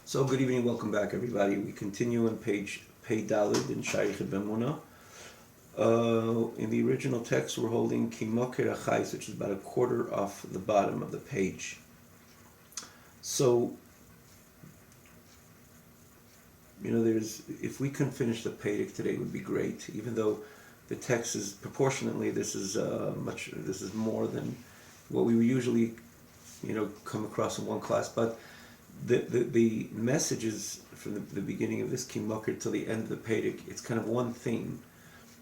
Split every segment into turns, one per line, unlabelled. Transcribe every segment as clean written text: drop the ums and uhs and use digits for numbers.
So good evening, welcome back everybody. We continue on page Pei Dalid in Shaykh Bemuna. In the original text we're holding Kimokir Achais, which is about a quarter off the bottom of the page. So, if we can finish the Pedic today it would be great, even though the text is proportionately, this is more than what we usually, come across in one class, but the messages from the beginning of this Kimokir till the end of the Pedic, it's kind of one theme.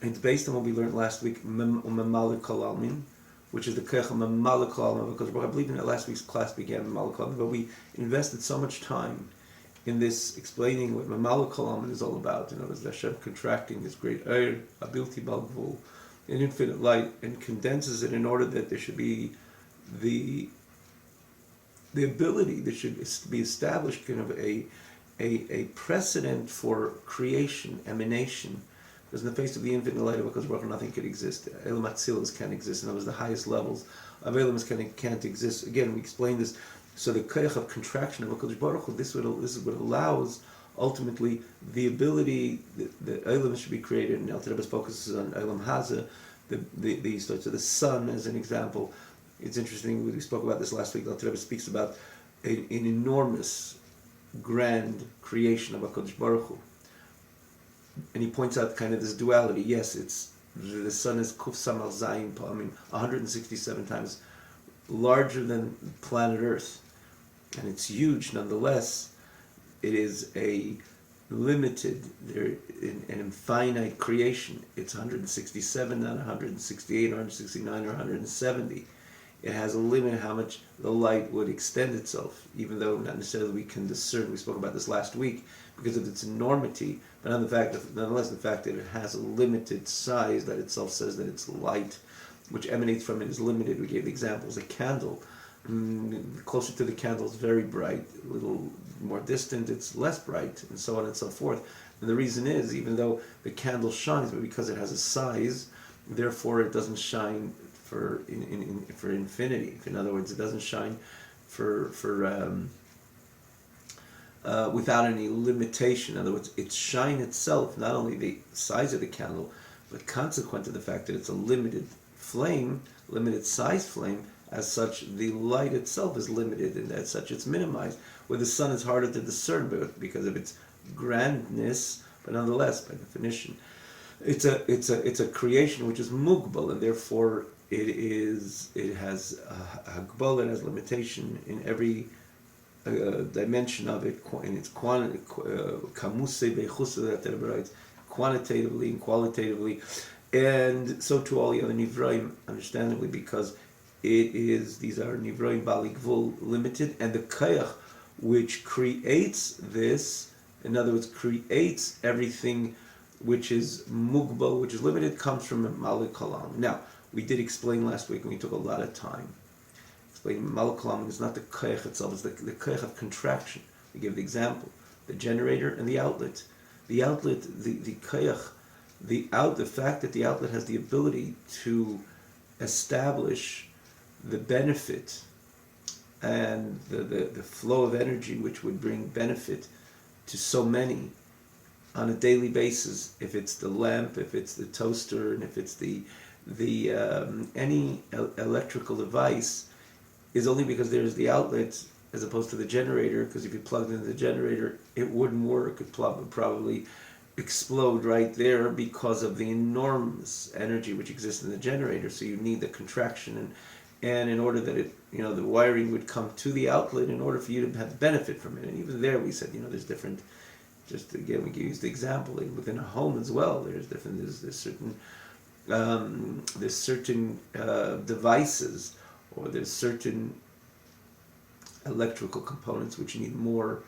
And it's based on what we learned last week, which is the Kech Memalik Almin, because I believe in last week's class began Memalik Almin, but we invested so much time in this explaining what Memalik Almin is all about. There's Hashem contracting this great Eir, Abilti Balgvul, an infinite light, and condenses it in order that there should be the ability, there should be established kind of a precedent for creation, emanation. Because in the face of the infinite light of HaKadosh Baruch Hu, nothing can exist. Elam Atzilus can't exist. In other words, the highest levels of Elamus can't exist. Again, we explained this. So the koyach of contraction of HaKadosh Baruch Hu, this is what allows ultimately the ability that Elam should be created. And Alter Rebbe focuses on Elam Haza, so the sun as an example. It's interesting, we spoke about this last week. Alter Rebbe speaks about an enormous, grand creation of HaKadosh Baruch Hu. And he points out kind of this duality. Yes, it's the sun is Kuf Samal Zayin, 167 times larger than planet Earth. And it's huge nonetheless. It is a limited, an infinite creation. It's 167, not 168, 169, or 170. It has a limit how much the light would extend itself, even though not necessarily we can discern. We spoke about this last week because of its enormity, but nonetheless the fact that it has a limited size, that itself says that its light, which emanates from it, is limited. We gave examples. A candle, closer to the candle is very bright, a little more distant it's less bright, and so on and so forth. And the reason is, even though the candle shines, but because it has a size, therefore it doesn't shine for infinity. In other words, it doesn't shine without any limitation. In other words, its shine itself, not only the size of the candle, but consequent to the fact that it's a limited flame, limited size flame, as such the light itself is limited, and as such it's minimized. Where the sun is harder to discern because of its grandness, but nonetheless, by definition, it's a creation which is mugbal, and therefore it has hagbal, it has limitation in every dimension of it, in its quantitatively and qualitatively, and so to all the other nivraim, understandably, because these are nivraim bali gvul, limited, and the kayach which creates this, in other words, creates everything which is mugbal, which is limited, comes from Malik Kalam. Now, we did explain last week, and we took a lot of time. Explaining Malik Kalam is not the koyach itself, it's the koyach of contraction. We give the example, the generator and the outlet. The outlet, the koyach, the fact that the outlet has the ability to establish the benefit and the flow of energy which would bring benefit to so many on a daily basis, if it's the lamp, if it's the toaster, and if it's the any electrical device, is only because there's the outlet as opposed to the generator. Because if you plugged into the generator, it wouldn't work. It would probably explode right there because of the enormous energy which exists in the generator. So you need the contraction, and in order that the wiring would come to the outlet in order for you to have the benefit from it. And even there, we said, there's different. Just again, we use the example within a home as well. There's certain devices, or there's certain electrical components which need more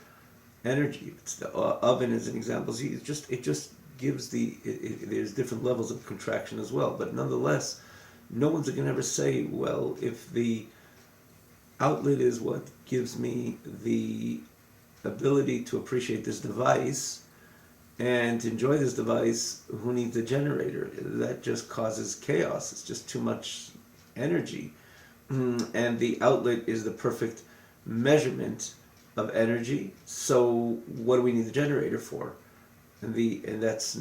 energy. It's the oven as an example. See, it just gives there's different levels of contraction as well. But nonetheless, no one's going to ever say, well, if the outlet is what gives me the ability to appreciate this device and to enjoy this device, who needs a generator? That just causes chaos. It's just too much energy. And the outlet is the perfect measurement of energy. So what do we need the generator for? And that's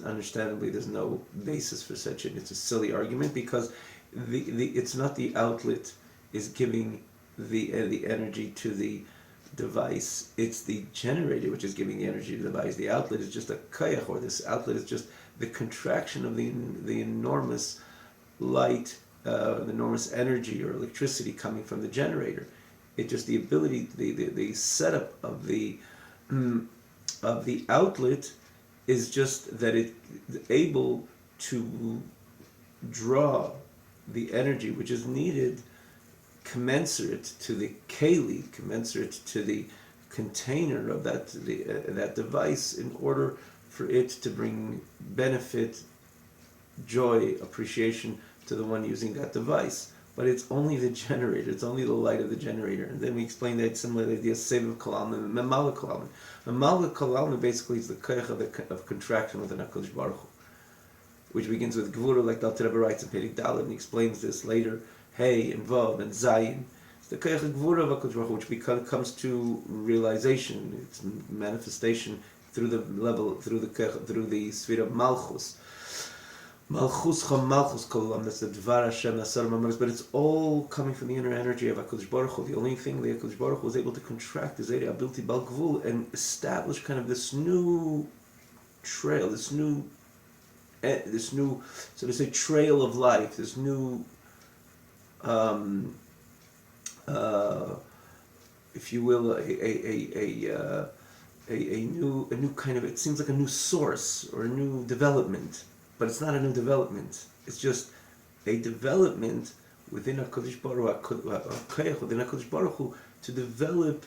understandably there's no basis for such it. It's a silly argument because the it's not the outlet is giving the energy to the device. It's the generator which is giving the energy to the device. The outlet is just a kayach, or this outlet is just the contraction of the enormous light, the enormous energy or electricity coming from the generator. It's just the ability, the setup of the outlet is just that it's able to draw the energy which is needed commensurate to the keli, commensurate to the container of that device, in order for it to bring benefit, joy, appreciation to the one using that device. But it's only the generator, it's only the light of the generator. And then we explained that similarly, the Seviv Kalam and Memala Kalam. Memala Kalam basically is the koach of contraction within HaKadosh Baruch Hu, which begins with Gvura, like the Alter Rebbe writes in Perek Dalet, and he explains this later, Hey and Vav and Zayin. It's the koach of Gvura of HaKadosh Baruch Hu, which comes to realization, its manifestation through the level, through the sphere of Malchus. Malchus kolam, that's the Dvar Hashem Nasar Mamaris, but it's all coming from the inner energy of HaKadosh Baruch Hu. The only thing the HaKadosh Baruch Hu was able to contract is Eri Abilti Bal Gvul, and establish kind of this new trail, this new, so to say, trail of life, this new, if you will, a new kind of, it seems like a new source or a new development. But it's not a new development. It's just a development within HaKadosh Baruch Hu, within HaKadosh Baruch Hu, to develop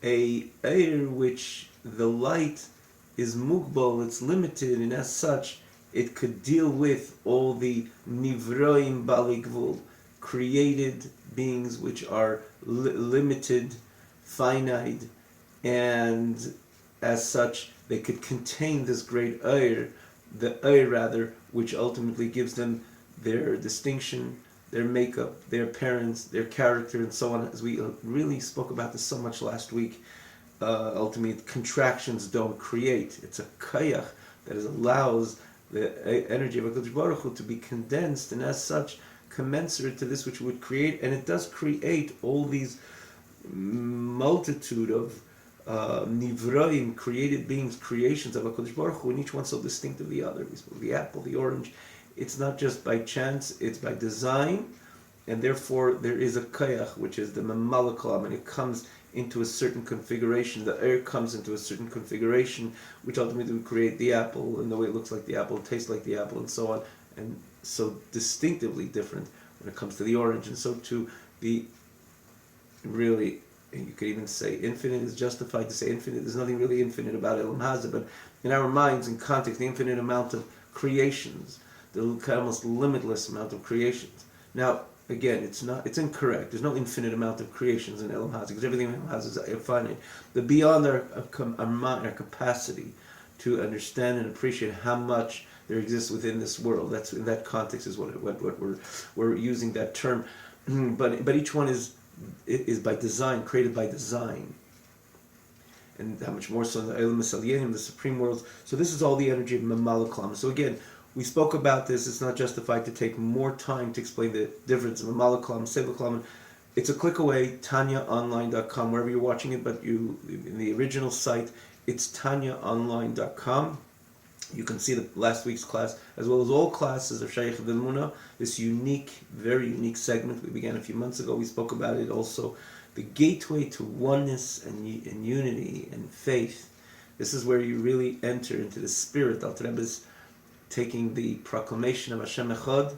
a air which the light is mugbal, it's limited, and as such, it could deal with all the nivroim bali gvul, created beings which are limited, finite, and as such, they could contain this great air, which ultimately gives them their distinction, their makeup, their appearance, their character, and so on. As we really spoke about this so much last week, ultimately contractions don't create. It's a kayach that allows the energy of HaKadosh Baruch Hu to be condensed, and as such, commensurate to this which would create, and it does create all these multitude of nivroim, created beings, creations of HaKadosh Baruch Hu, and each one so distinct of the other. We spoke the apple, the orange. It's not just by chance, it's by design, and therefore there is a kayach, which is the memala kalam, and it comes into a certain configuration. The air comes into a certain configuration, which ultimately would create the apple, and the way it looks like the apple, tastes like the apple, and so on, and so distinctively different when it comes to the orange. And so to the really, and you could even say infinite is justified to say infinite. There's nothing really infinite about Elam Hazah, but in our minds, in context, the infinite amount of creations, the almost limitless amount of creations. Now, again, it's incorrect. There's no infinite amount of creations in Elam Hazah, because everything in Elam Hazah is finite. But beyond our capacity to understand and appreciate how much there exists within this world, that's in that context is what we're using that term. But each one is by design, created by design, and how much more so in the Elam Misalyenim, the supreme worlds. So this is all the energy of Memala Kalam. So again, we spoke about this. It's not justified to take more time to explain the difference of Memala Kalam, Seva Kalam. It's a click away, tanyaonline.com, wherever you're watching it, but in the original site, it's tanyaonline.com. You can see the last week's class, as well as all classes of Shaykh V'Emunah, this unique, very unique segment we began a few months ago. We spoke about it also, the gateway to oneness and unity and faith. This is where you really enter into the spirit. Alter Rebbe is taking the proclamation of Hashem Echad,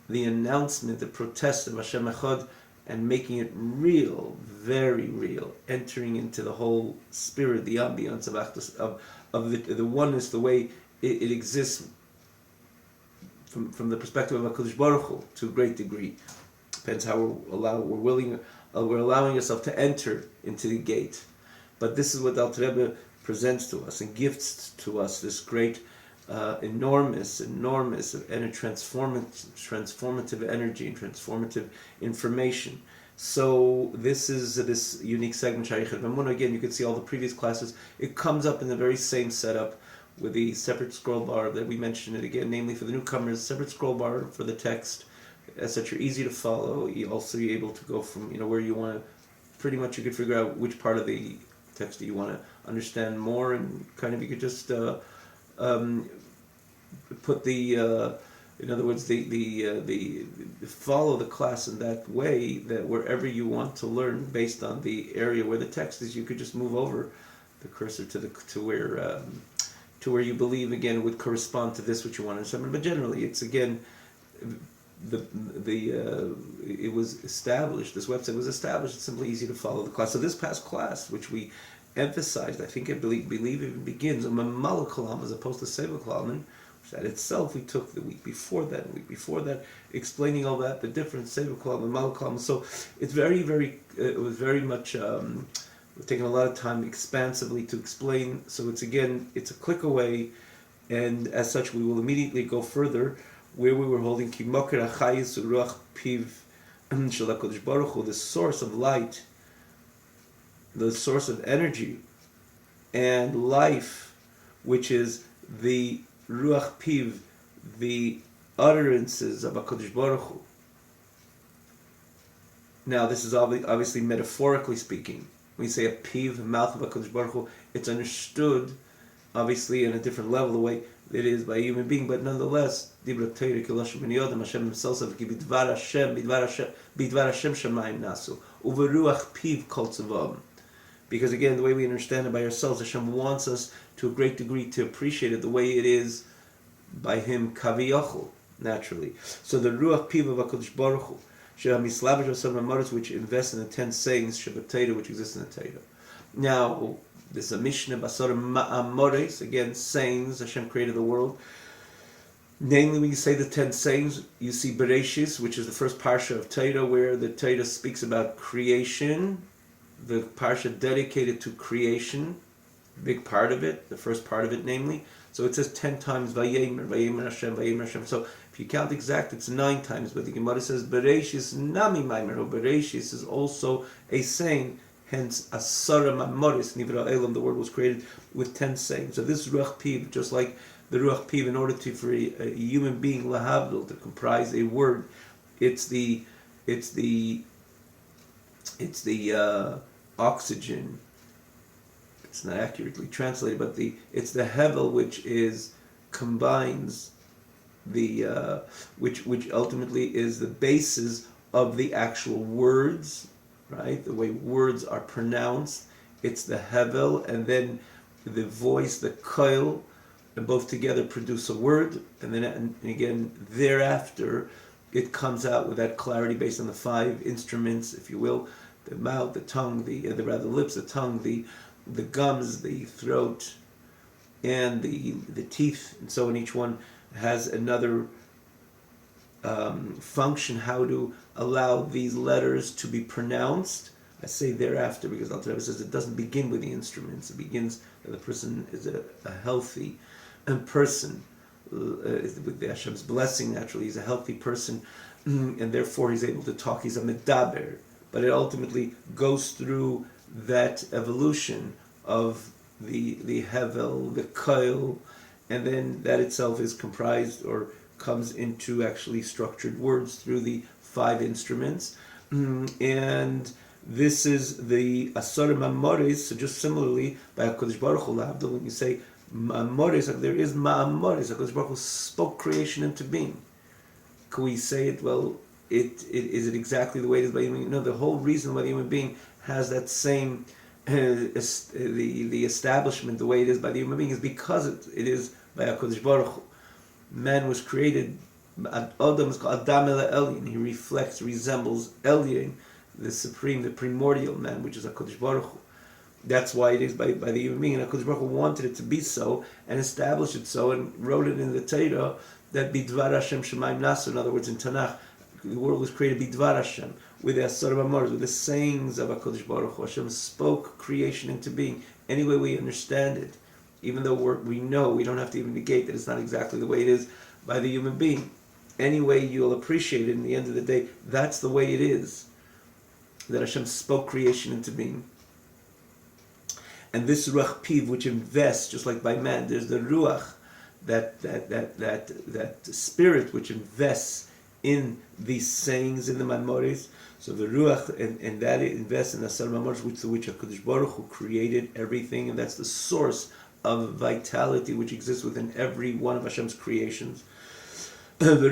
the announcement, the protest of Hashem Echad, and making it real, very real, entering into the whole spirit, the ambience of the oneness, the way it exists from the perspective of HaKadosh Baruch Hu to a great degree. Depends how we're allowing ourselves to enter into the gate. But this is what the Alter Rebbe presents to us and gifts to us, this great, enormous and transformative energy and transformative information So this is this unique segment, Shayichet V'Emunah. Again, you can see all the previous classes. It comes up in the very same setup with the separate scroll bar that we mentioned it again, namely for the newcomers, separate scroll bar for the text. As such, you're easy to follow. You also you're able to go from where you want to. Pretty much, you could figure out which part of the text that you want to understand more, and kind of you could just put the. In other words, the follow the class in that way that wherever you want to learn based on the area where the text is, you could just move over the cursor to where you believe again would correspond to this which you want to understand. But generally, it's again it was established. This website was established. It's simply easy to follow the class. So this past class, which we emphasized, I think I believe it begins on Mamala Kalam as opposed to Seva Kalam. That itself we took the week before that, explaining all that, the difference, Seva Kalam and Mal Kalam. So it's very, very, it was very much, we've taken a lot of time expansively to explain. So it's a click away, and as such we will immediately go further where we were holding Ki Moker HaChayis Ruach Piv Shel HaKadosh Baruch Hu, the source of light, the source of energy and life, which is the Ruach Piv, the utterances of HaKadosh Baruch Hu. Now, this is obviously metaphorically speaking. When you say a piv, mouth of HaKadosh Baruch Hu, it's understood, obviously, in a different level, the way it is by a human being, but nonetheless, Dibra Teire Kiloshem Ben Yodam, Hashem himself said, Bidvar Hashem Shamayim Nasu, Uveruach Piv Kol Tzavam. Because again, the way we understand it by ourselves, Hashem wants us to a great degree to appreciate it the way it is by Him, Kaviyachol, naturally. So the Ruach Piv of HaKadosh Baruch Hu, which invests in the 10 sayings, Shabbat which exists in the Torah. Now, there's a Mishnah, Basar Ma'amores, again, sayings, Hashem created the world. Namely, when you say the 10 sayings, you see Bereshis, which is the first parsha of Torah, where the Torah speaks about creation, the parsha dedicated to creation, big part of it, the first part of it, namely. So it says 10 times Vayemer Hashem, Vayemer Hashem. So if you count exact, it's 9 times. But the Gemara says Bereshis Nami Maimer. Bereshis is also a saying. Hence, Asara Mamoris Nivra Elam. The word was created with 10 sayings. So this Ruach Piv, just like the Ruach Piv, in order for a human being lahavdil to comprise a word, it's the oxygen. It's not accurately translated, but it's the hevel which combines the which ultimately is the basis of the actual words, right? The way words are pronounced. It's the hevel, and then the voice, the koil, and both together produce a word, and then and again thereafter it comes out with that clarity based on the 5 instruments, if you will, the mouth, the tongue, the lips, the tongue, the gums, the throat, and the teeth, and so on. Each one has another function, how to allow these letters to be pronounced. I say thereafter because Alter Rebbe says it doesn't begin with the instruments. It begins that the person is a healthy person, with the Hashem's blessing. Naturally, he's a healthy person, and therefore he's able to talk. He's a medaber. But it ultimately goes through that evolution of the hevel, the koil, and then that itself is comprised or comes into actually structured words through the 5 instruments. And this is the Asar Ma'amores. So just similarly, by HaKadosh Baruch Hu, when you say Ma'amores, there is Ma'amores. HaKadosh Baruch Hu spoke creation into being. Can we say it? Well, is it exactly the way it is by human being? No, the whole reason why the human being has that same the establishment the way it is by the human being is because it is by HaKadosh Baruch Hu. Man was created, Adam is called Adam Ela Elyon. He resembles Elyon, the supreme, the primordial man, which is HaKadosh Baruch Hu. That's why it is by the human being. And HaKadosh Baruch Hu wanted it to be so and established it so and wrote it in the Torah that Bidvar Hashem Shemayim Nasu. In other words, in Tanakh, the world was created Bidvar Hashem, with the Asar B'Morz, with the sayings of HaKadosh Baruch Hu. Hashem spoke creation into being. Any way we understand it, even though we know, we don't have to even negate that it's not exactly the way it is by the human being. Any way you'll appreciate it, in the end of the day, that's the way it is. that Hashem spoke creation into being. And this Ruach Piv, which invests, just like by man, there's the Ruach, that spirit which invests in these sayings in the Maimoris. So the Ruach, and that it invests in the Asar Maimoris, which HaKadosh Baruch Hu created everything, and that's the source of vitality which exists within every one of Hashem's creations. But in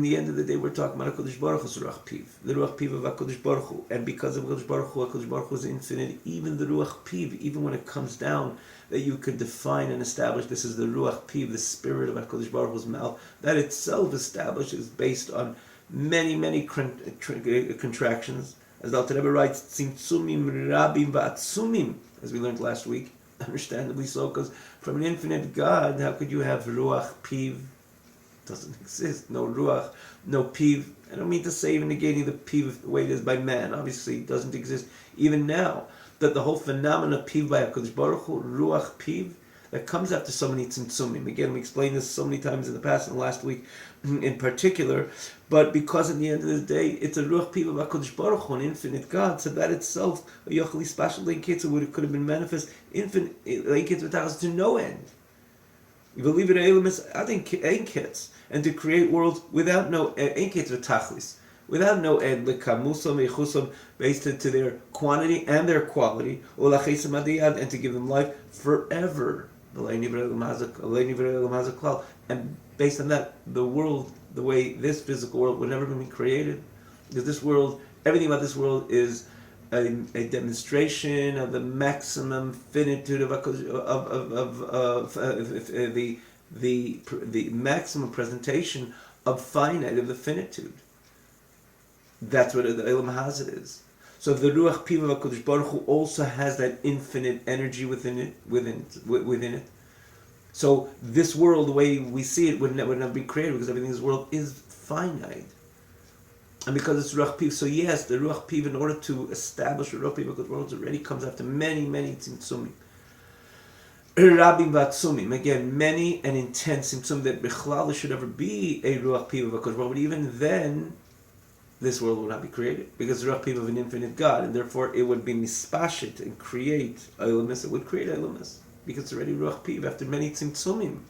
the end of the day, we're talking about HaKadosh Baruch Hu's Ruach Piv, the Ruach Piv of HaKadosh Baruch Hu. And because of HaKadosh Baruch Hu is infinite. Even the Ruach Piv, even when it comes down that you could define and establish this is the Ruach Piv, the spirit of HaKadosh Baruch Hu's mouth, that itself establishes based on many contractions. As the Alter Rebbe writes, Tzimtzumim Rabim Va'atzumim, as we learned last week, understandably so, because from an infinite God, how could you have Ruach Piv? Doesn't exist. No Ruach, no Piv. I don't mean to say even negating the Piv the way it is by man. Obviously, it doesn't exist. Even now, that the whole phenomenon of Piv by HaKadosh Baruch Hu, Ruach Piv, that comes after so many tzimtzumim. Again, we explained this so many times in the past and last week in particular, but because at the end of the day, it's a Ruach Piv of HaKadosh Baruch Hu, an infinite God, so that itself, a Yocheli special Leinkitz, could have been manifest infinite Leinkitz to no end. You believe it, I think Einkitz, and to create worlds without no Einkitz v'tachlis, without no end, lekamusam echusam, based to their quantity and their quality, ulachesam adiyad, and to give them life forever. And based on that, the world, the way this physical world would never be created, because this world, everything about this world is a demonstration of the maximum finitude of the maximum presentation of finite, of the finitude. That's what the Elam Hazard is. So the Ruach Piv of HaKadosh Baruch Hu also has that infinite energy within it. So this world, the way we see it, would never be created, because everything in this world is finite. And because it's Ruach Piv, so yes, the Ruach Piv, in order to establish the Ruach Piv of the world, already comes after many tzimtzumim. Rabim v'atzumim, again, many and intense tzimtzum, that Bechlal should ever be a Ruach Piv of HaKadosh Baruch Hu, but even then, this world will not be created, because the Ruach Piv of an infinite God, and therefore it would be mispashit and create Eilamis, it would create Eilamis, because it's already Ruach Piv, after many tzimtzumim,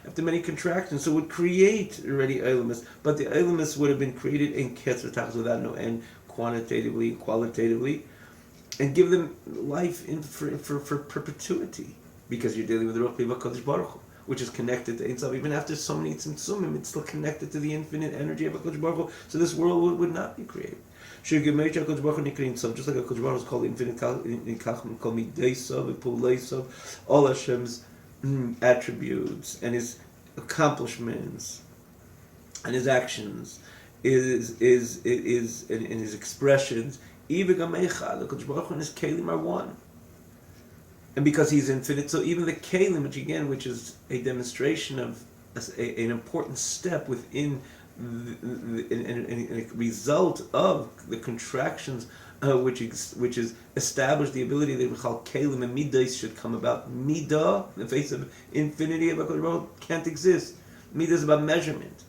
after many contractions, so it would create already Eilamis, but the Eilamis would have been created in Ketzer Tachas without no end, quantitatively, qualitatively, and give them life for perpetuity, because you're dealing with the Ruach Piv of HaKadosh Baruch Hu, which is connected to Ein Sof. Even after so many tzimtzumim, it's still connected to the infinite energy of HaKadosh Baruch Hu, so this world would not be created. Just like HaKadosh Baruch Hu is called infinite, called Midei Sof, Pulei Sof, all Hashem's attributes and His accomplishments and His actions is in His expressions. Even HaKadosh Baruch Hu and His Kelim are one. And because He's infinite, so even the Kelim, which is a demonstration of an important step within a result of the contractions, which is established the ability that we call Kelim and Midas should come about. Midah, in the face of infinity of HaKadosh Baruch Hu, can't exist. Midah is about measurement.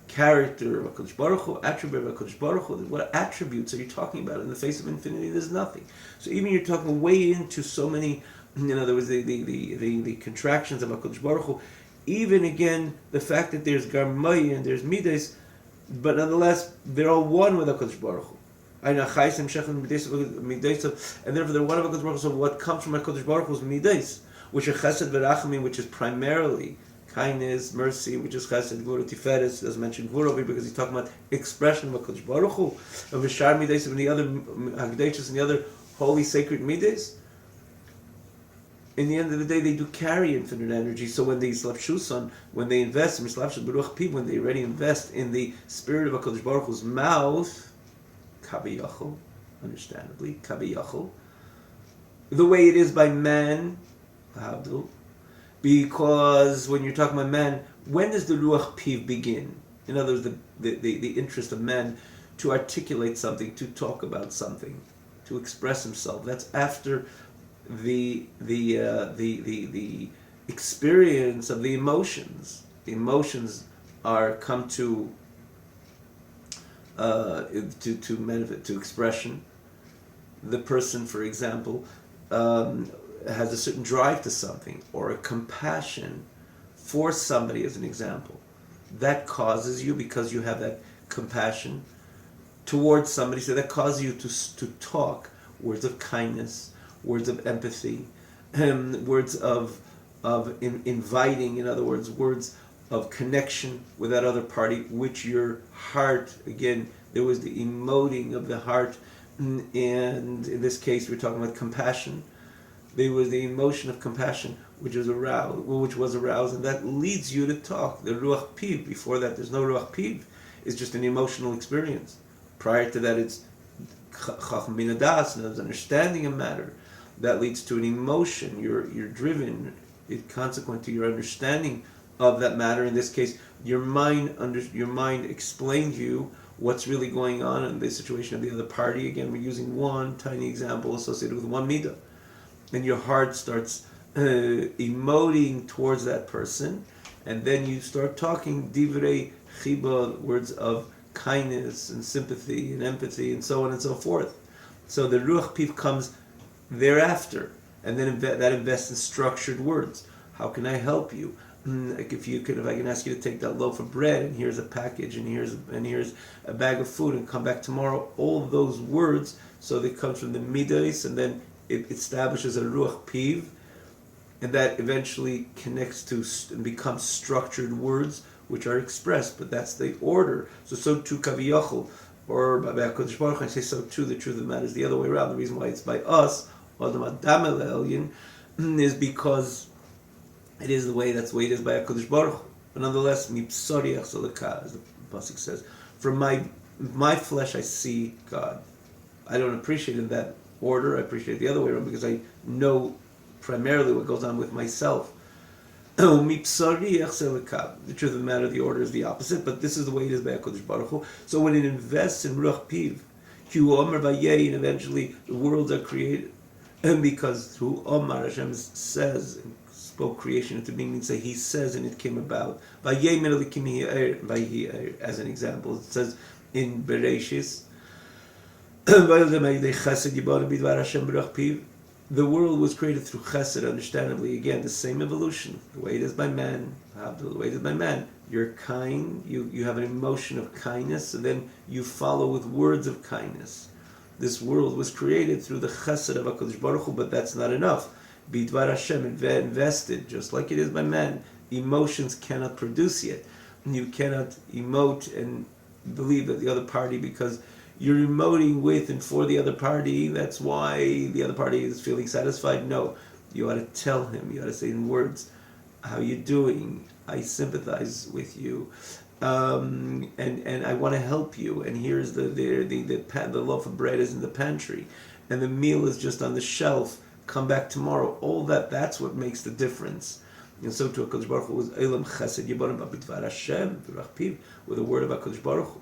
Character of HaKadosh Baruch Hu, attribute of HaKadosh Baruch Hu. What attributes are you talking about? In the face of infinity, there's nothing. So even you're talking way into so many, in other words, the contractions of HaKadosh Baruch Hu, even again, the fact that there's Garmai and there's Midas, but nonetheless, they're all one with HaKadosh Baruch Hu. And therefore they're one of HaKadosh Baruch Hu. So what comes from HaKadosh Baruch Hu is Midas, which are Chesed v'Rachamim, which is primarily kindness, mercy, which is Chesed, Gvura, Tiferes, as mentioned Gvura over here, because he's talking about expression of HaKadosh Baruch Hu, of V'shar Midas, and the other Hagdashas, and the other holy, sacred Midas. In the end of the day, they do carry infinite energy. So when they slapshusan, when they invest in when they already invest in the spirit of HaKadosh Baruch Hu's mouth, kabiyachol, understandably, kabiyachol, the way it is by man, because when you're talking about man, when does the Ruach Piv begin? In other words, the interest of man to articulate something, to talk about something, to express himself. That's after the experience of the emotions. The emotions come to to expression. The person, for example, has a certain drive to something, or a compassion for somebody, as an example. That causes you, because you have that compassion towards somebody, so that causes you to talk words of kindness, words of empathy, words of inviting, in other words, words of connection with that other party, which your heart, again, there was the emoting of the heart, and in this case we're talking about compassion. There was the emotion of compassion which was aroused, and that leads you to talk. The ruach piv. Before that, there's no ruach piv. It's just an emotional experience. Prior to that, it's chacham bin adas, and there's understanding a matter that leads to an emotion. You're driven. It consequent to your understanding of that matter. In this case, your mind explains you what's really going on in the situation of the other party. Again, we're using one tiny example associated with one midah, and your heart starts emoting towards that person, and then you start talking divrei chiba, words of kindness and sympathy and empathy and so on and so forth. So the ruach piv comes thereafter, and then that invests in structured words. How can I help you? Like if I can ask you to take that loaf of bread, and here's a package, and here's a bag of food, and come back tomorrow. All those words, so they come from the midas, and then it establishes a ruach piv, and that eventually connects to and becomes structured words which are expressed. But that's the order. So too kaviyachol, or by HaKadosh Baruch Hu, I say so too. The truth of the matter is the other way around. The reason why it's by us, Adam Adam El Elyon, is because it is the way. That's the way it is by HaKadosh Baruch Hu. But nonetheless, mipsori achzolaka, as the pasuk says, from my flesh I see God. I don't appreciate it in that order. I appreciate it the other way around, because I know primarily what goes on with myself. The truth of the matter, the order is the opposite, but this is the way it is by HaKadosh Baruch Hu. So when it invests in ruach piv, and eventually the worlds are created, and because through Omar, Hashem says, spoke creation into being, means that He says, and it came about. As an example, it says in Bereshis, the world was created through chesed, understandably. Again, the same evolution. The way it is by man, the way it is by man. You're kind, you have an emotion of kindness, and then you follow with words of kindness. This world was created through the chesed of HaKadosh Baruch Hu, but that's not enough. Bidvar Hashem, invested, just like it is by man. Emotions cannot produce yet. You cannot emote and believe that the other party, because you're emoting with and for the other party, that's why the other party is feeling satisfied. No, you ought to tell him, you ought to say in words, how you doing? I sympathize with you, and I want to help you, and here's the loaf of bread is in the pantry, and the meal is just on the shelf, come back tomorrow. All that's what makes the difference. And so to HaKadosh Baruch Hu was Elam Chesed Yibonim B'Bitvar Hashem V'Ruach Piv, with the word of HaKadosh Baruch Hu.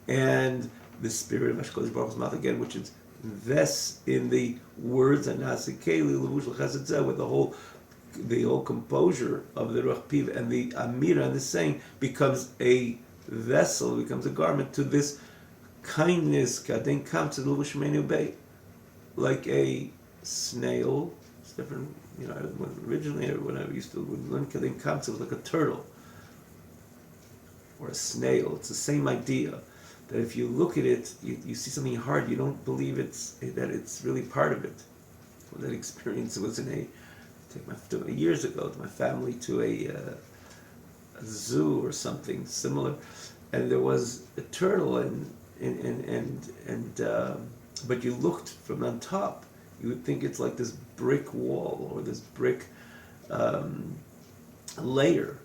And the spirit of HaKadosh Baruch Hu's mouth again, which is invests in the words and nasikeli levush l'chesed zeh, with the whole composure of the ruach piv, and the amira and the saying becomes a vessel, becomes a garment to this kindness. Kaden kam to levush menu bay, like a snail. It's different, originally when I used to learn kaden kam, it was like a turtle or a snail. It's the same idea. That if you look at it, you see something hard, you don't believe that it's really part of it. Well, that experience was years ago, to my family to a zoo or something similar, and there was a turtle, but you looked from on top, you would think it's like this brick wall or this brick layer,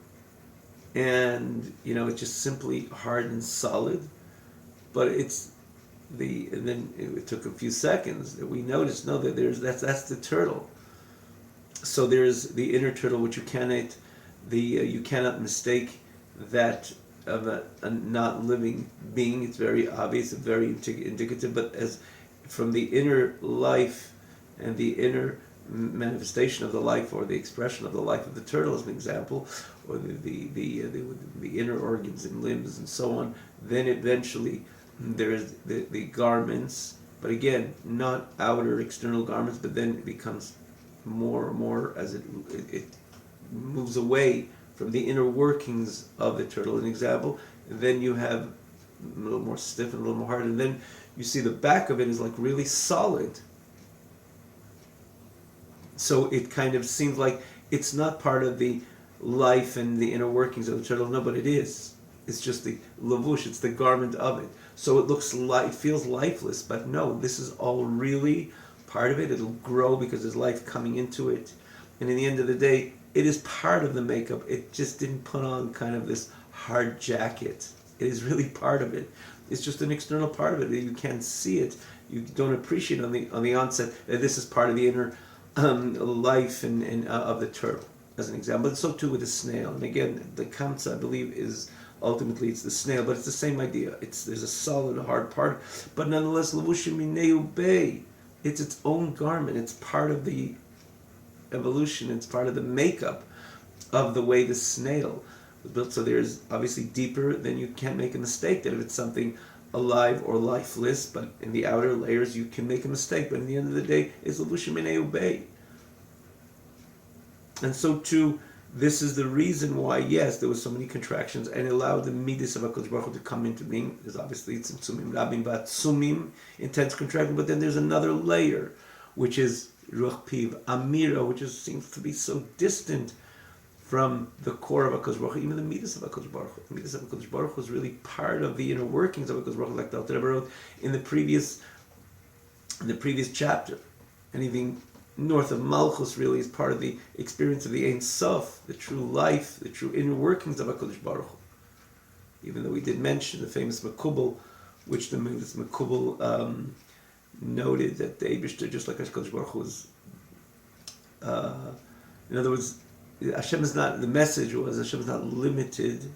and it's just simply hard and solid. But and then it took a few seconds that we noticed, that that's the turtle. So there's the inner turtle, which you cannot mistake that of a not living being. It's very obvious, very indicative. But as from the inner life and the inner manifestation of the life or the expression of the life of the turtle, as an example, or the inner organs and limbs and so on, then eventually there is the garments, but again, not outer external garments, but then it becomes more and more as it moves away from the inner workings of the turtle, an example. And then you have a little more stiff and a little more hard, and then you see the back of it is like really solid. So it kind of seems like it's not part of the life and the inner workings of the turtle. No, but it is. It's just the lavush, it's the garment of it. So it looks like, it feels lifeless, but no, this is all really part of it. It'll grow because there's life coming into it. And in the end of the day, it is part of the makeup. It just didn't put on kind of this hard jacket. It is really part of it. It's just an external part of it. You can't see it. You don't appreciate on the onset that this is part of the inner life and of the turtle, as an example. But so too with the snail. And again, the kamsa, I believe, is ultimately it's the snail, but it's the same idea. There's a solid, hard part, but nonetheless, lavushim mineu bei. It's its own garment. It's part of the evolution. It's part of the makeup of the way the snail was built. So there's obviously deeper. Then you can't make a mistake that if it's something alive or lifeless, but in the outer layers you can make a mistake. But in the end of the day, it's lavushim mineu bei. And so too, this is the reason why, yes, there was so many contractions and it allowed the midas of HaKadosh Baruch Hu to come into being. There's obviously tzimtzumim rabim v'atzumim, intense contraction, but then there's another layer, which is ruach piv, amira, which seems to be so distant from the core of HaKadosh Baruch Hu, even the midas of HaKadosh Baruch Hu. The midas of HaKadosh Baruch Hu is really part of the inner workings of HaKadosh Baruch Hu, like the Alter Rebbe wrote in the previous chapter. Anything north of Malchus really is part of the experience of the Ein Sof, the true life, the true inner workings of HaKadosh Baruch Hu. Even though we did mention the famous Makubal, which the Makubal noted that the Eibishter, just like HaKadosh Baruch Hu, was, in other words, Hashem is not, the message was Hashem is not limited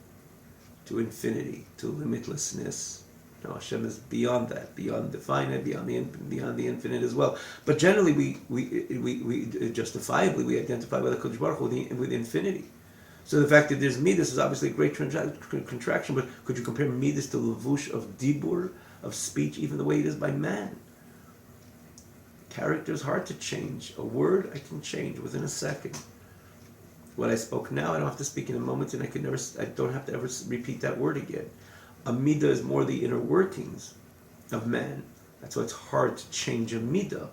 to infinity, to limitlessness. No, Hashem is beyond that, beyond the finite, beyond the infinite as well. But generally, we justifiably we identify with the Kodesh Baruch Hu with infinity. So the fact that there's midas is obviously a great contraction. But could you compare midas to lavush of dibur, of speech, even the way it is by man? Character is hard to change. A word I can change within a second. What I spoke now, I don't have to speak in a moment, and I don't have to ever repeat that word again. A midah is more the inner workings of man. That's why it's hard to change a midah.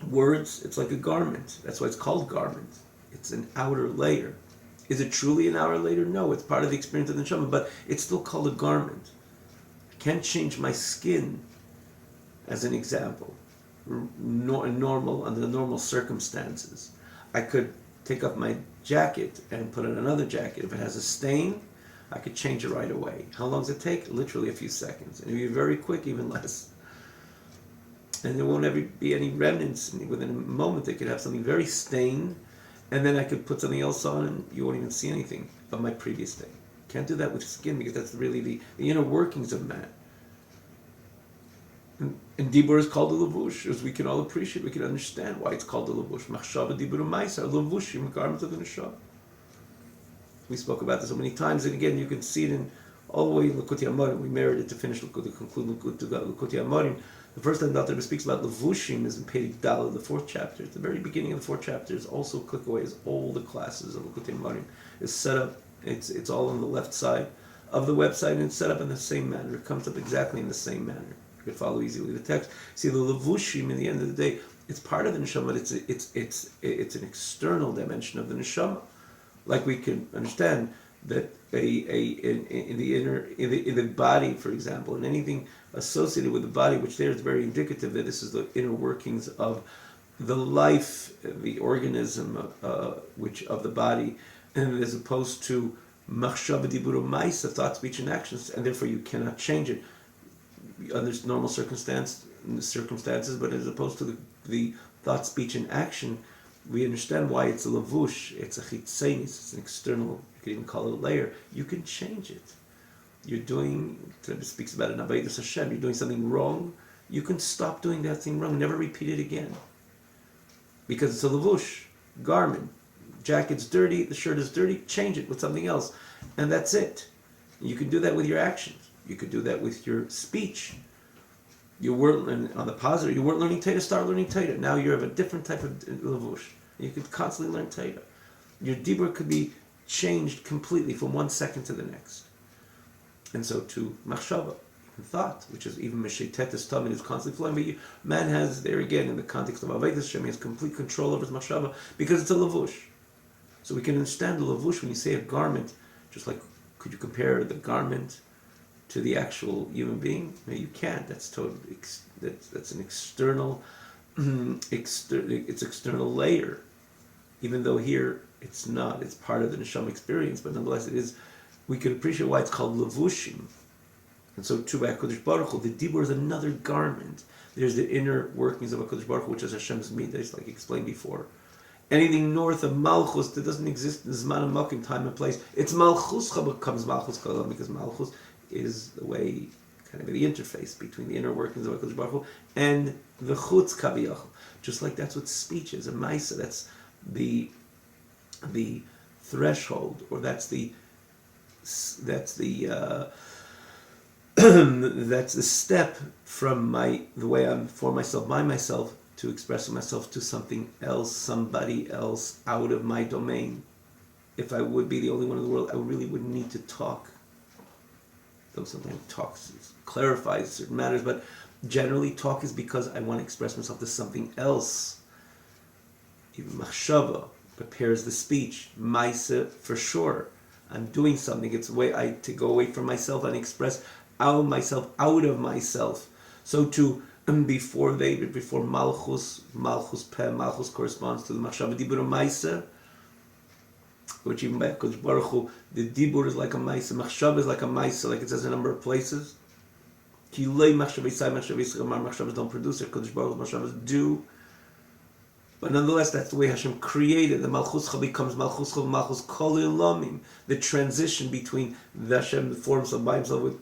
Words, it's like a garment. That's why it's called garment. It's an outer layer. Is it truly an outer layer? No, it's part of the experience of the neshama, but it's still called a garment. I can't change my skin, as an example, under normal circumstances. I could take off my jacket and put on another jacket. If it has a stain, I could change it right away. How long does it take? Literally a few seconds. And if you're very quick, even less. And there won't ever be any remnants. Within a moment, they could have something very stained, and then I could put something else on, and you won't even see anything of my previous stain. Can't do that with skin, because that's really the inner workings of man. And dibur is called the lavush, as we can all appreciate, we can understand why it's called the lavush. Machshava dibur u'maisa, lavushim, garments of the neshama. We spoke about this so many times, and again, you can see it in all the way in Likutei Amarim. We merited to conclude Likutei Amarim. The first time the Alter Rebbe speaks about levushim is in Perek Daled, the 4th chapter. At the very beginning of the 4th chapter, it's also click away as all the classes of Likutei Amarim is set up. It's all on the left side of the website, and it's set up in the same manner. It comes up exactly in the same manner. You can follow easily the text. See, the levushim, in the end of the day, it's part of the neshama, but it's an external dimension of the neshama. Like we can understand that in the body, for example, and anything associated with the body, which there is very indicative that this is the inner workings of the life, the organism, which of the body, and as opposed to machshava dibur u'maisa, thought, speech, and actions, and therefore you cannot change it under normal circumstances. But as opposed to the thought, speech, and action, we understand why it's a lavush, it's a chitzenis, it's an external, you could even call it a layer. You can change it. You're doing, it speaks about an Avedus Hashem, you're doing something wrong, you can stop doing that thing wrong, never repeat it again. because it's a levush, garment. Jacket's dirty, the shirt is dirty, change it with something else. And that's it. You can do that with your actions. You could do that with your speech. You weren't, on the positive, you weren't learning Torah, start learning Torah. Now you have a different type of levush. You could constantly learn Torah. Your dibur could be changed completely from one second to the next. And so to machshava, thought, which is even Meshetetis Tamid is constantly flowing, but man has, there again, in the context of Avodas Hashem, he has complete control over his machshava because it's a lavush. So we can understand the lavush when you say a garment, just like, could you compare the garment to the actual human being? No, you can't. That's totally, that's an external, it's external layer. Even though here it's not, it's part of the neshama experience, but nonetheless it is. We can appreciate why it's called levushim. And so too by HaKadosh Baruch Hu, the dibur is another garment. There's the inner workings of HaKadosh Baruch Hu, which is Hashem's midas, like explained before. Anything north of Malchus that doesn't exist in Zman and Makim, time and place, it's Malchus becomes Malchus Kalam, because Malchus is the way, kind of the interface between the inner workings of HaKadosh Baruch Hu and the Chutz Kaviyach. Just like that's what speech is, a Maisa, that's the threshold, or that's the that's the step from the way I'm for myself, by myself, to expressing myself to something else, somebody else, out of my domain. If I would be the only one in the world, I really wouldn't need to talk. Though sometimes talk clarifies certain matters, but generally talk is because I want to express myself to something else. Even machshava prepares the speech. Maisa, for sure. I'm doing something. It's a way to go away from myself and express myself out of myself. So to before Malchus Peh, Malchus corresponds to the Machshava Dibur Maisa, which even by HaKadosh Baruch Hu, the Dibur is like a Maisa, Machshava is like a Maisa, like it says in a number of places. Ki lei Machshavas don't produce it, HaKadosh Baruch Hu's Machshavas do. But nonetheless, that's the way Hashem created. The Malchuscha becomes Malchuscha, Malchus Kol Ilamim. The transition between the Hashem, the form himself by himself with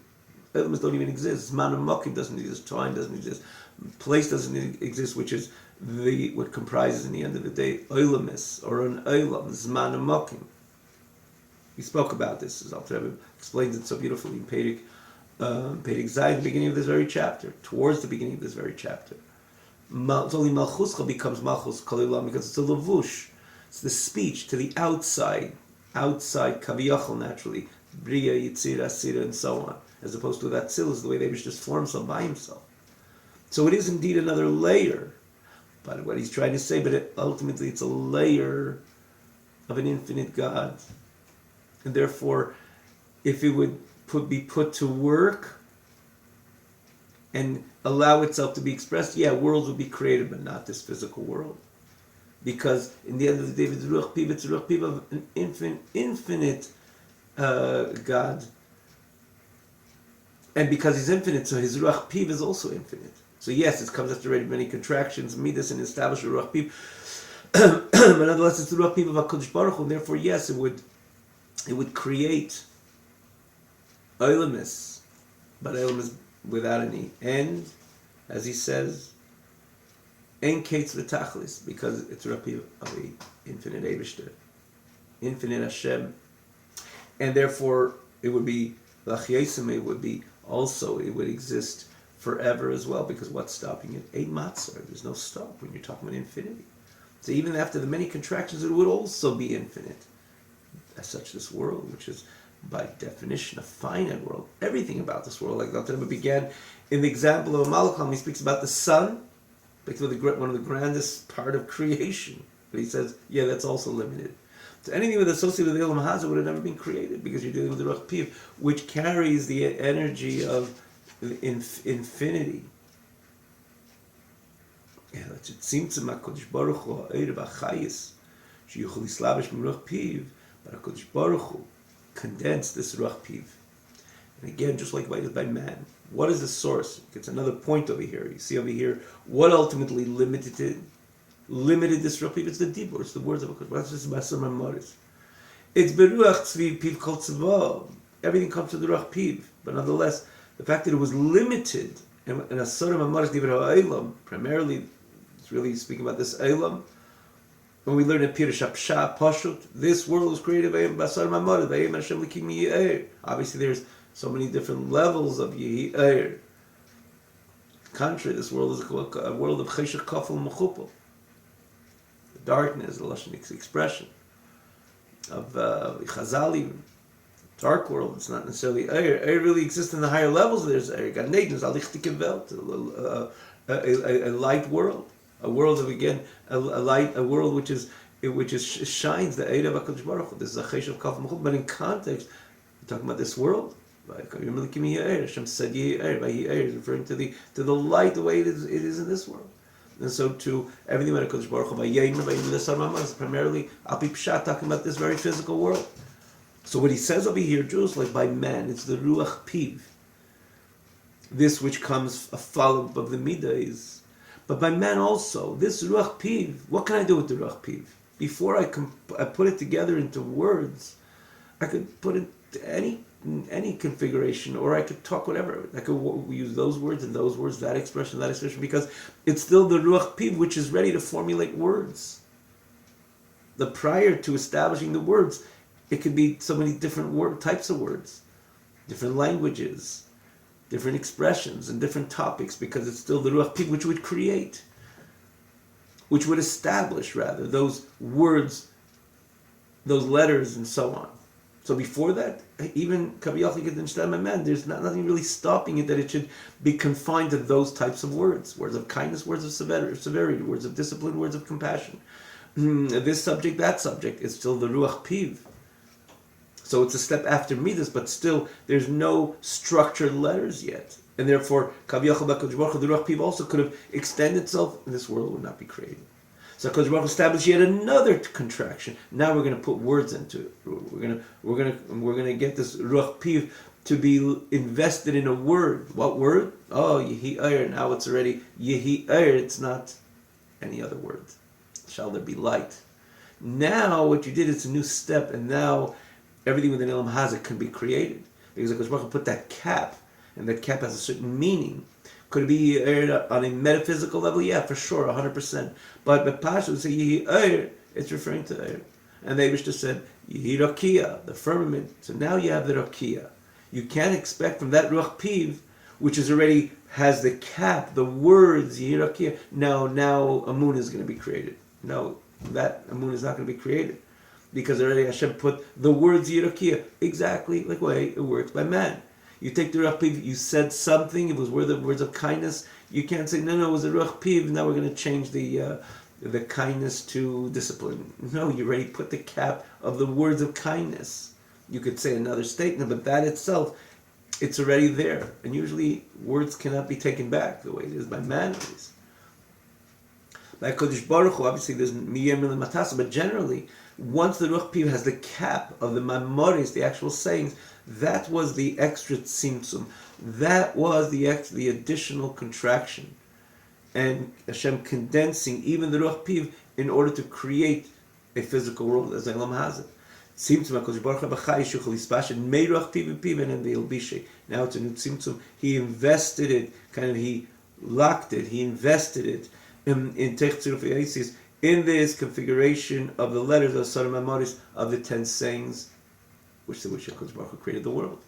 elements don't even exist. Zman and Makim doesn't exist. Time doesn't exist. Place doesn't exist, which is what comprises in the end of the day Olamis, or an Olam, Zman and Makim. We spoke about this, as Alter Rebbe explains it so beautifully in Perek Zayim, the beginning of this very chapter, towards the beginning of this very chapter. It's only Malchuscha becomes Malchus Kalilam because it's a lavush. It's the speech to the outside Kaviyachal naturally, Bria, Yitzira, Asira, and so on, as opposed to that Tzil is the way they just form himself by himself. So it is indeed another layer, but what he's trying to say, but ultimately it's a layer of an infinite God, and therefore, if it would be put to work and allow itself to be expressed, worlds would be created, but not this physical world. Because in the end of the day, it's Ruach Piv of an infinite God. And because he's infinite, so his Ruach Piv is also infinite. So yes, it comes after many contractions, midas, and establish a Ruach Piv. But nonetheless, it's the Ruach Piv of HaKadosh Baruch Hu, and therefore, yes, it would create Olamis, but Olamis without any end, as he says, en kates v'tachlis, because it's Ruach of the infinite Eibishter, infinite Hashem, and therefore it would be l'achyesim. It would exist forever as well, because what's stopping it? Ein matzar. There's no stop when you're talking about infinity. So even after the many contractions, it would also be infinite. As such, this world, which is by definition a finite world, everything about this world, like Dr. began in the example of a Malacham, he speaks about the sun, one of the grandest part of creation. But he says, that's also limited. So anything with associated with the Ilam Hazah would have never been created, because you're dealing with the Ruach Piv, which carries the energy of infinity. It seems to HaKadosh Baruch Hu ha'erev ha'chayis sheyuchol islavish b'Ruach Piv, but HaKadosh Baruch Hu condensed this Ruach Piv. And again, just like by man, what is the source? It's another point over here. You see over here, what ultimately limited this Ruach Piv? It's the Dibur, it's the words of HaKadosh Baruch Hu. It's Basar Mamoris. It's Beruach Tzvi Piv Kol Tzva. Everything comes to the Ruach Piv. But nonetheless, the fact that it was limited, and Asar Mamoris Divrei Ha'elam, primarily, it's really speaking about this Elam, when we learn in Pirush Pshat Pashut, this world was created by Basar Mamad, by Hashem Likim Ye'er. Obviously, there's so many different levels of Ye'er. Contrary, this world is a world of Cheshach Kafel Mechupel. The darkness, the Lashon expression of Chazali, dark world. It's not necessarily Eir. Eir really exists in the higher levels. There's Eir Gan Eden, Alichtike Welt, a light world. A world of, again, a world which shines the Eid of HaKadosh Baruch Hu. This is a Chesh of Kaf Mechut, but in context, we're talking about this world. Hashem said Ye'er, by Ye'er is referring to the light, the way it is in this world. And so to everything about HaKadosh Baruch Hu, by Ye'er, by Ye'er, is primarily Api Pshat, talking about this very physical world. So what he says over here, Jews, like by man, it's the Ruach Piv. This which comes a follow-up of the Midah. But by man also, this Ruach Piv, what can I do with the Ruach Piv? Before I put it together into words, I could put it to any configuration, or I could talk whatever. I could use those words and those words, that expression, because it's still the Ruach Piv which is ready to formulate words. The prior to establishing the words, it could be so many different types of words, different languages, different expressions and different topics, because it's still the Ruach Piv which would create, which would establish, rather, those words, those letters, and so on. So before that, even there's nothing really stopping it that it should be confined to those types of words of kindness, words of severity, words of discipline, words of compassion. This subject, that subject, is still the Ruach Piv. So it's a step after Midas, but still there's no structured letters yet. And therefore, Kaviyachal HaKadosh Baruch Hu, the Ruach Piv also could have extended itself, and this world would not be created. So HaKadosh Baruch Hu established yet another contraction. Now we're going to put words into it. We're going to get this Ruach Piv to be invested in a word. What word? Oh, Yehi Eir. Now it's already Yehi Eir. It's not any other word. Shall there be light? Now what you did is a new step, and now everything within Elam Hazak can be created. Because HaKadosh Baruch Hu put that cap, and that cap has a certain meaning. Could it be on a metaphysical level? Yeah, for sure, 100%. But Pasha would say, Yehi Eir, it's referring to Eir. And the Eibishter said, Yehi Rakia, the firmament. So now you have the Rakia. You can't expect from that Ruach Piv, which is already has the cap, the words, Yehi Rakia, now a moon is going to be created. No, that a moon is not going to be created. Because already Hashem put the words Yirakia exactly like the way it works by man. You take the Ruach Piv, you said something, it was words of kindness. You can't say, no, it was a Ruach Piv, now we're going to change the kindness to discipline. No, you already put the cap of the words of kindness. You could say another statement, but that itself, it's already there. And usually words cannot be taken back the way it is by man at least. By Kodesh Baruch Hu, obviously there's Miyem and Matasa, but generally, once the Ruach Piv has the cap of the Mamoris, the actual sayings, that was the extra tzimtzum. That was the additional contraction. And Hashem condensing even the Ruach Piv in order to create a physical world as Elam has it. Tzimtzum HaKadosh Baruch Hu b'chai shuchel ispashen mei Ruach Piv v'piv and the Elbishe. Now it's a new tzimtzum. He invested it, he locked it, he invested it in Techtziruf Yasis, in this configuration of the letters of Sodom Amoris of the 10 sayings, which HaKadosh Baruch Hu created the world.